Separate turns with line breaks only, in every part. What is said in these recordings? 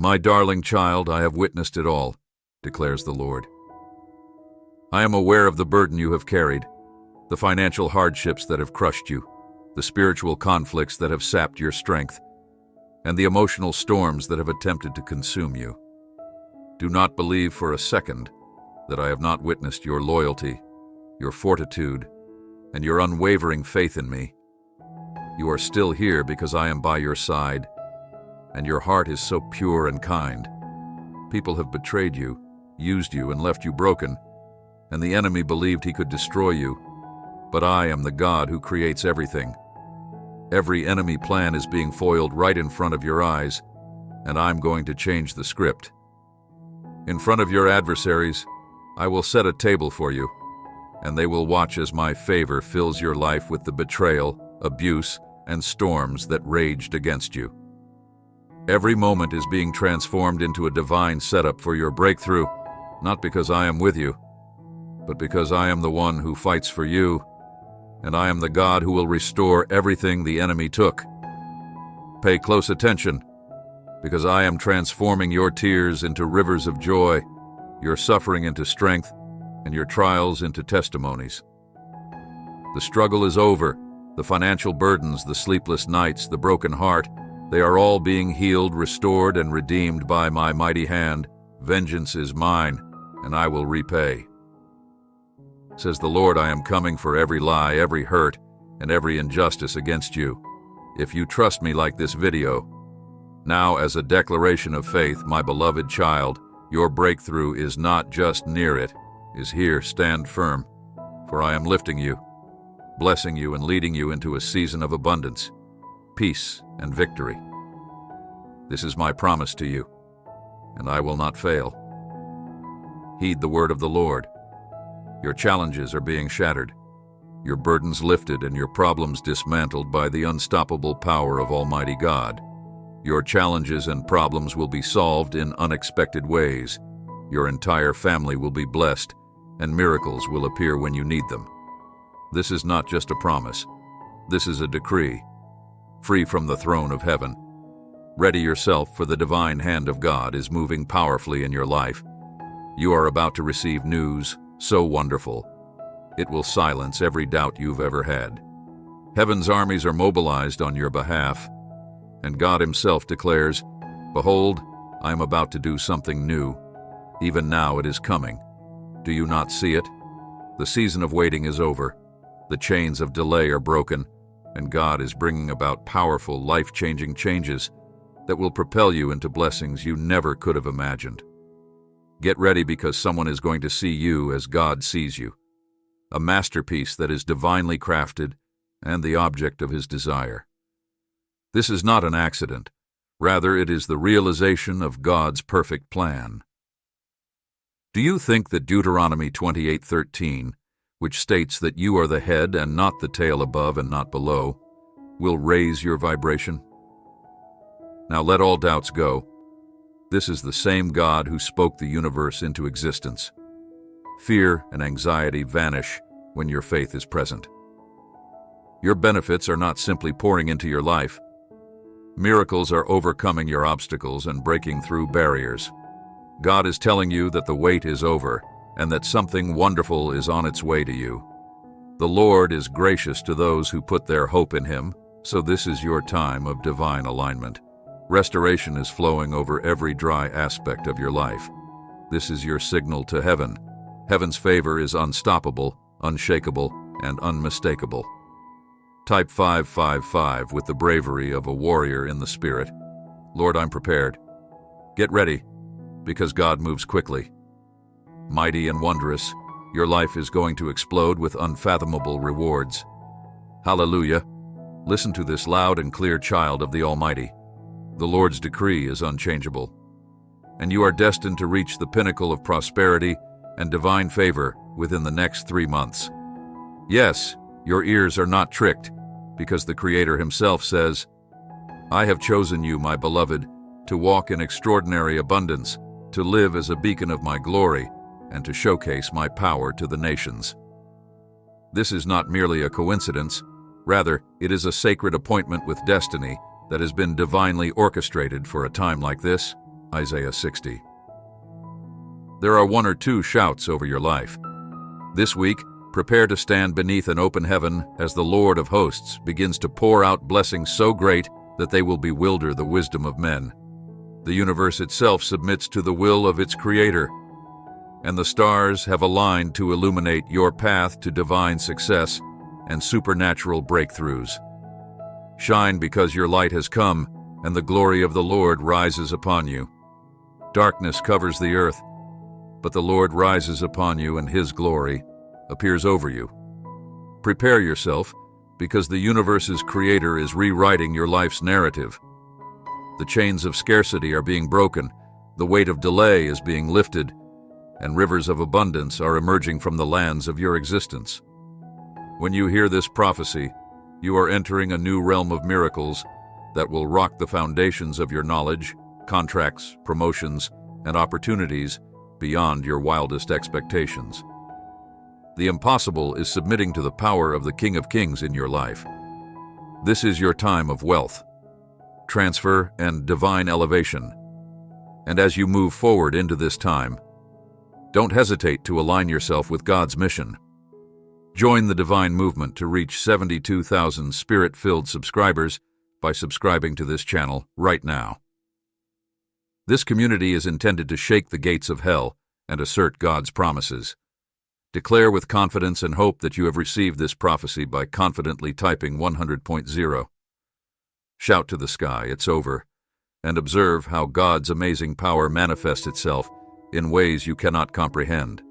My darling child, I have witnessed it all, declares the Lord. I am aware of the burden you have carried, the financial hardships that have crushed you, the spiritual conflicts that have sapped your strength, and the emotional storms that have attempted to consume you. Do not believe for a second that I have not witnessed your loyalty, your fortitude, and your unwavering faith in me. You are still here because I am by your side, and your heart is so pure and kind. People have betrayed you, used you, and left you broken, and the enemy believed he could destroy you. But I am the God who creates everything. Every enemy plan is being foiled right in front of your eyes, and I'm going to change the script. In front of your adversaries, I will set a table for you, and they will watch as my favor fills your life with the betrayal, abuse, and storms that raged against you. Every moment is being transformed into a divine setup for your breakthrough, not because I am with you, but because I am the one who fights for you, and I am the God who will restore everything the enemy took. Pay close attention, because I am transforming your tears into rivers of joy, your suffering into strength, and your trials into testimonies. The struggle is over. The financial burdens, the sleepless nights, the broken heart, they are all being healed, restored, and redeemed by my mighty hand. Vengeance is mine, and I will repay. Says the Lord, I am coming for every lie, every hurt, and every injustice against you. If you trust me like this video, now as a declaration of faith, my beloved child, your breakthrough is not just near, it is here. Stand firm, for I am lifting you, blessing you, and leading you into a season of abundance, peace, and victory. This is my promise to you, and I will not fail. Heed the word of the Lord. Your challenges are being shattered, your burdens lifted, and your problems dismantled by the unstoppable power of Almighty God. Your challenges and problems will be solved in unexpected ways. Your entire family will be blessed, and miracles will appear when you need them. This is not just a promise. This is a decree, free from the throne of heaven. Ready yourself, for the divine hand of God is moving powerfully in your life. You are about to receive news so wonderful, it will silence every doubt you've ever had. Heaven's armies are mobilized on your behalf, and God himself declares, "Behold, I am about to do something new. Even now it is coming. Do you not see it? The season of waiting is over. The chains of delay are broken, and God is bringing about powerful, life-changing changes that will propel you into blessings you never could have imagined. Get ready, because someone is going to see you as God sees you, a masterpiece that is divinely crafted and the object of his desire. This is not an accident. Rather, it is the realization of God's perfect plan. Do you think that Deuteronomy 28:13, which states that you are the head and not the tail, above and not below, will raise your vibration? Now let all doubts go. This is the same God who spoke the universe into existence. Fear and anxiety vanish when your faith is present. Your benefits are not simply pouring into your life. Miracles are overcoming your obstacles and breaking through barriers. God is telling you that the wait is over and that something wonderful is on its way to you. The Lord is gracious to those who put their hope in him, so this is your time of divine alignment. Restoration is flowing over every dry aspect of your life. This is your signal to heaven. Heaven's favor is unstoppable, unshakable, and unmistakable. Type 555 with the bravery of a warrior in the spirit. Lord, I'm prepared. Get ready, because God moves quickly. Mighty and wondrous, your life is going to explode with unfathomable rewards. Hallelujah! Listen to this loud and clear, child of the Almighty. The Lord's decree is unchangeable, and you are destined to reach the pinnacle of prosperity and divine favor within the next 3 months. Yes, your ears are not tricked, because the Creator himself says, "I have chosen you, my beloved, to walk in extraordinary abundance, to live as a beacon of my glory, and to showcase my power to the nations." This is not merely a coincidence. Rather, it is a sacred appointment with destiny that has been divinely orchestrated for a time like this. Isaiah 60. There are one or two shouts over your life. This week, prepare to stand beneath an open heaven as the Lord of hosts begins to pour out blessings so great that they will bewilder the wisdom of men. The universe itself submits to the will of its creator, and the stars have aligned to illuminate your path to divine success and supernatural breakthroughs. Shine because your light has come, and the glory of the Lord rises upon you. Darkness covers the earth, but the Lord rises upon you, and His glory appears over you. Prepare yourself, because the universe's creator is rewriting your life's narrative. The chains of scarcity are being broken, the weight of delay is being lifted, and rivers of abundance are emerging from the lands of your existence. When you hear this prophecy, you are entering a new realm of miracles that will rock the foundations of your knowledge, contracts, promotions, and opportunities beyond your wildest expectations. The impossible is submitting to the power of the King of Kings in your life. This is your time of wealth, transfer, and divine elevation. And as you move forward into this time, don't hesitate to align yourself with God's mission. Join the divine movement to reach 72,000 spirit-filled subscribers by subscribing to this channel right now. This community is intended to shake the gates of hell and assert God's promises. Declare with confidence and hope that you have received this prophecy by confidently typing 100.0. Shout to the sky, it's over, and observe how God's amazing power manifests itself in ways you cannot comprehend.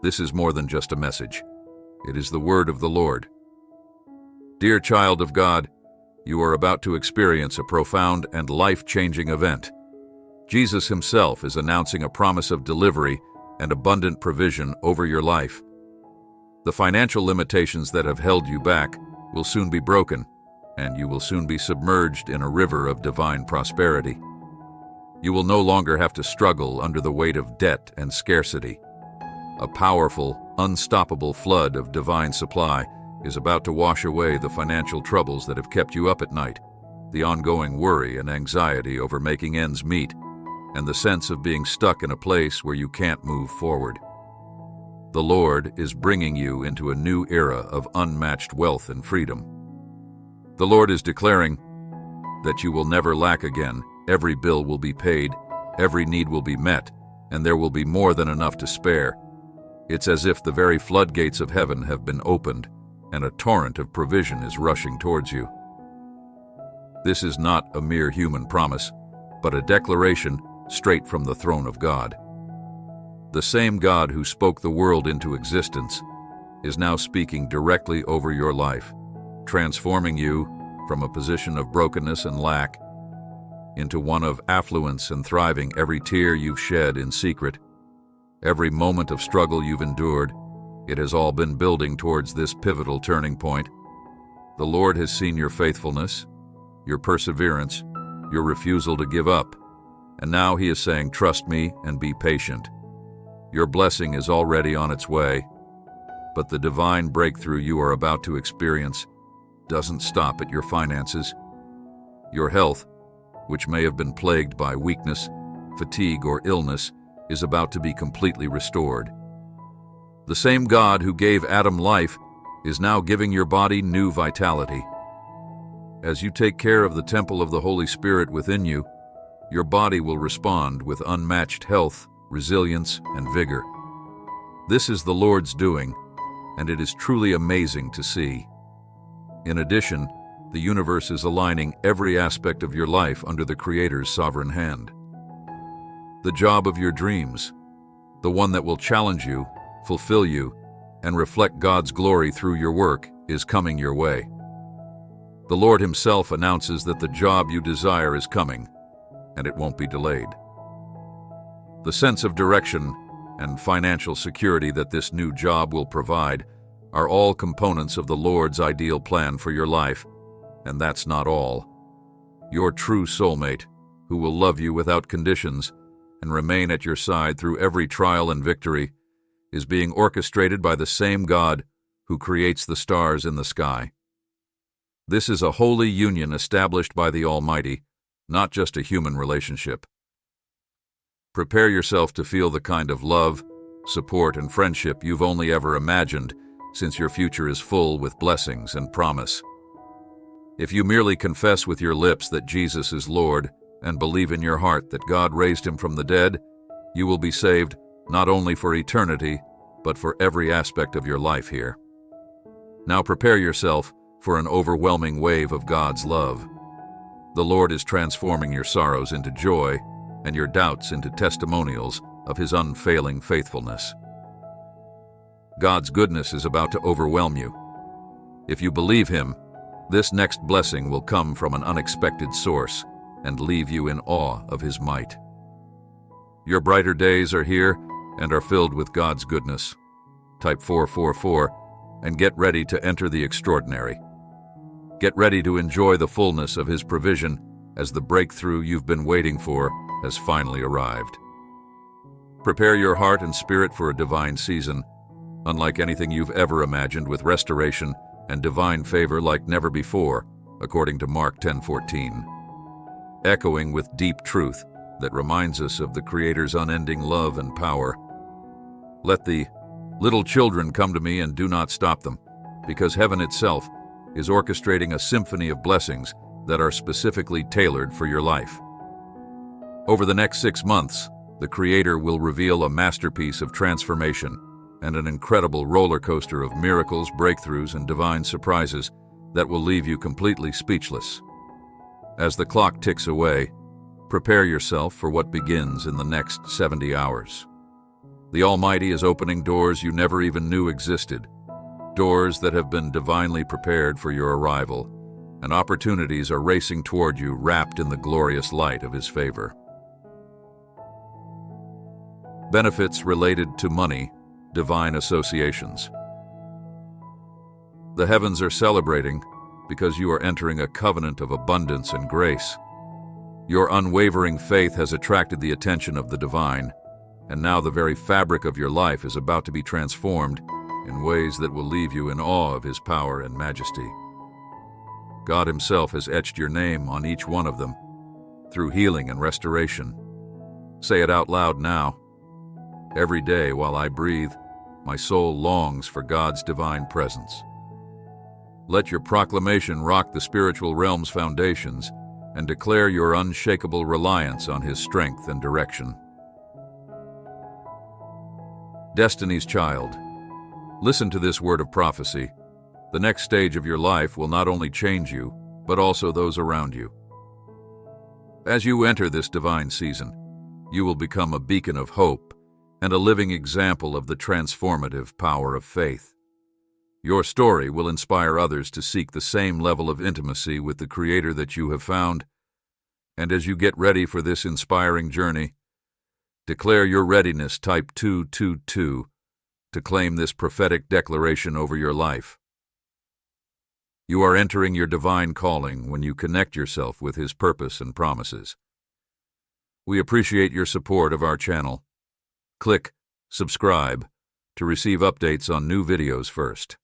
This is more than just a message. It is the word of the Lord. Dear child of God, you are about to experience a profound and life-changing event. Jesus Himself is announcing a promise of delivery and abundant provision over your life. The financial limitations that have held you back will soon be broken, and you will soon be submerged in a river of divine prosperity. You will no longer have to struggle under the weight of debt and scarcity. A powerful, unstoppable flood of divine supply is about to wash away the financial troubles that have kept you up at night, the ongoing worry and anxiety over making ends meet, and the sense of being stuck in a place where you can't move forward. The Lord is bringing you into a new era of unmatched wealth and freedom. The Lord is declaring that you will never lack again. Every bill will be paid, every need will be met, and there will be more than enough to spare. It's as if the very floodgates of heaven have been opened, and a torrent of provision is rushing towards you. This is not a mere human promise, but a declaration straight from the throne of God. The same God who spoke the world into existence is now speaking directly over your life, transforming you from a position of brokenness and lack into one of affluence and thriving. Every tear you've shed in secret, every moment of struggle you've endured, it has all been building towards this pivotal turning point. The Lord has seen your faithfulness, your perseverance, your refusal to give up, and now He is saying, trust me and be patient. Your blessing is already on its way, but the divine breakthrough you are about to experience doesn't stop at your finances. Your health, which may have been plagued by weakness, fatigue, or illness, is about to be completely restored. The same God who gave Adam life is now giving your body new vitality. As you take care of the temple of the Holy Spirit within you, your body will respond with unmatched health, resilience, and vigor. This is the Lord's doing, and it is truly amazing to see. In addition, the universe is aligning every aspect of your life under the Creator's sovereign hand. The job of your dreams, the one that will challenge you, fulfill you, and reflect God's glory through your work, is coming your way. The Lord Himself announces that the job you desire is coming, and it won't be delayed. The sense of direction and financial security that this new job will provide are all components of the Lord's ideal plan for your life, and that's not all. Your true soulmate, who will love you without conditions and remain at your side through every trial and victory, is being orchestrated by the same God who creates the stars in the sky. This is a holy union established by the Almighty, not just a human relationship. Prepare yourself to feel the kind of love, support, and friendship you've only ever imagined, since your future is full with blessings and promise. If you merely confess with your lips that Jesus is Lord and believe in your heart that God raised him from the dead, you will be saved not only for eternity, but for every aspect of your life here. Now prepare yourself for an overwhelming wave of God's love. The Lord is transforming your sorrows into joy and your doubts into testimonials of his unfailing faithfulness. God's goodness is about to overwhelm you. If you believe him, this next blessing will come from an unexpected source and leave you in awe of his might. Your brighter days are here and are filled with God's goodness. Type 444 and get ready to enter the extraordinary. Get ready to enjoy the fullness of his provision as the breakthrough you've been waiting for has finally arrived. Prepare your heart and spirit for a divine season, unlike anything you've ever imagined, with restoration and divine favor like never before, according to Mark 10:14. Echoing with deep truth that reminds us of the Creator's unending love and power. Let the little children come to me and do not stop them, because heaven itself is orchestrating a symphony of blessings that are specifically tailored for your life. Over the next 6 months, the Creator will reveal a masterpiece of transformation and an incredible roller coaster of miracles, breakthroughs, and divine surprises that will leave you completely speechless. As the clock ticks away, prepare yourself for what begins in the next 70 hours. The Almighty is opening doors you never even knew existed, doors that have been divinely prepared for your arrival, and opportunities are racing toward you wrapped in the glorious light of his favor. Benefits related to money, divine associations. The heavens are celebrating because you are entering a covenant of abundance and grace. Your unwavering faith has attracted the attention of the divine, and now the very fabric of your life is about to be transformed in ways that will leave you in awe of his power and majesty. God himself has etched your name on each one of them through healing and restoration. Say it out loud now. Every day while I breathe, my soul longs for God's divine presence. Let your proclamation rock the spiritual realm's foundations and declare your unshakable reliance on his strength and direction. Destiny's child, listen to this word of prophecy. The next stage of your life will not only change you, but also those around you. As you enter this divine season, you will become a beacon of hope and a living example of the transformative power of faith. Your story will inspire others to seek the same level of intimacy with the Creator that you have found. And as you get ready for this inspiring journey, declare your readiness. Type 222 to claim this prophetic declaration over your life. You are entering your divine calling when you connect yourself with his purpose and promises. We appreciate your support of our channel. Click subscribe to receive updates on new videos first.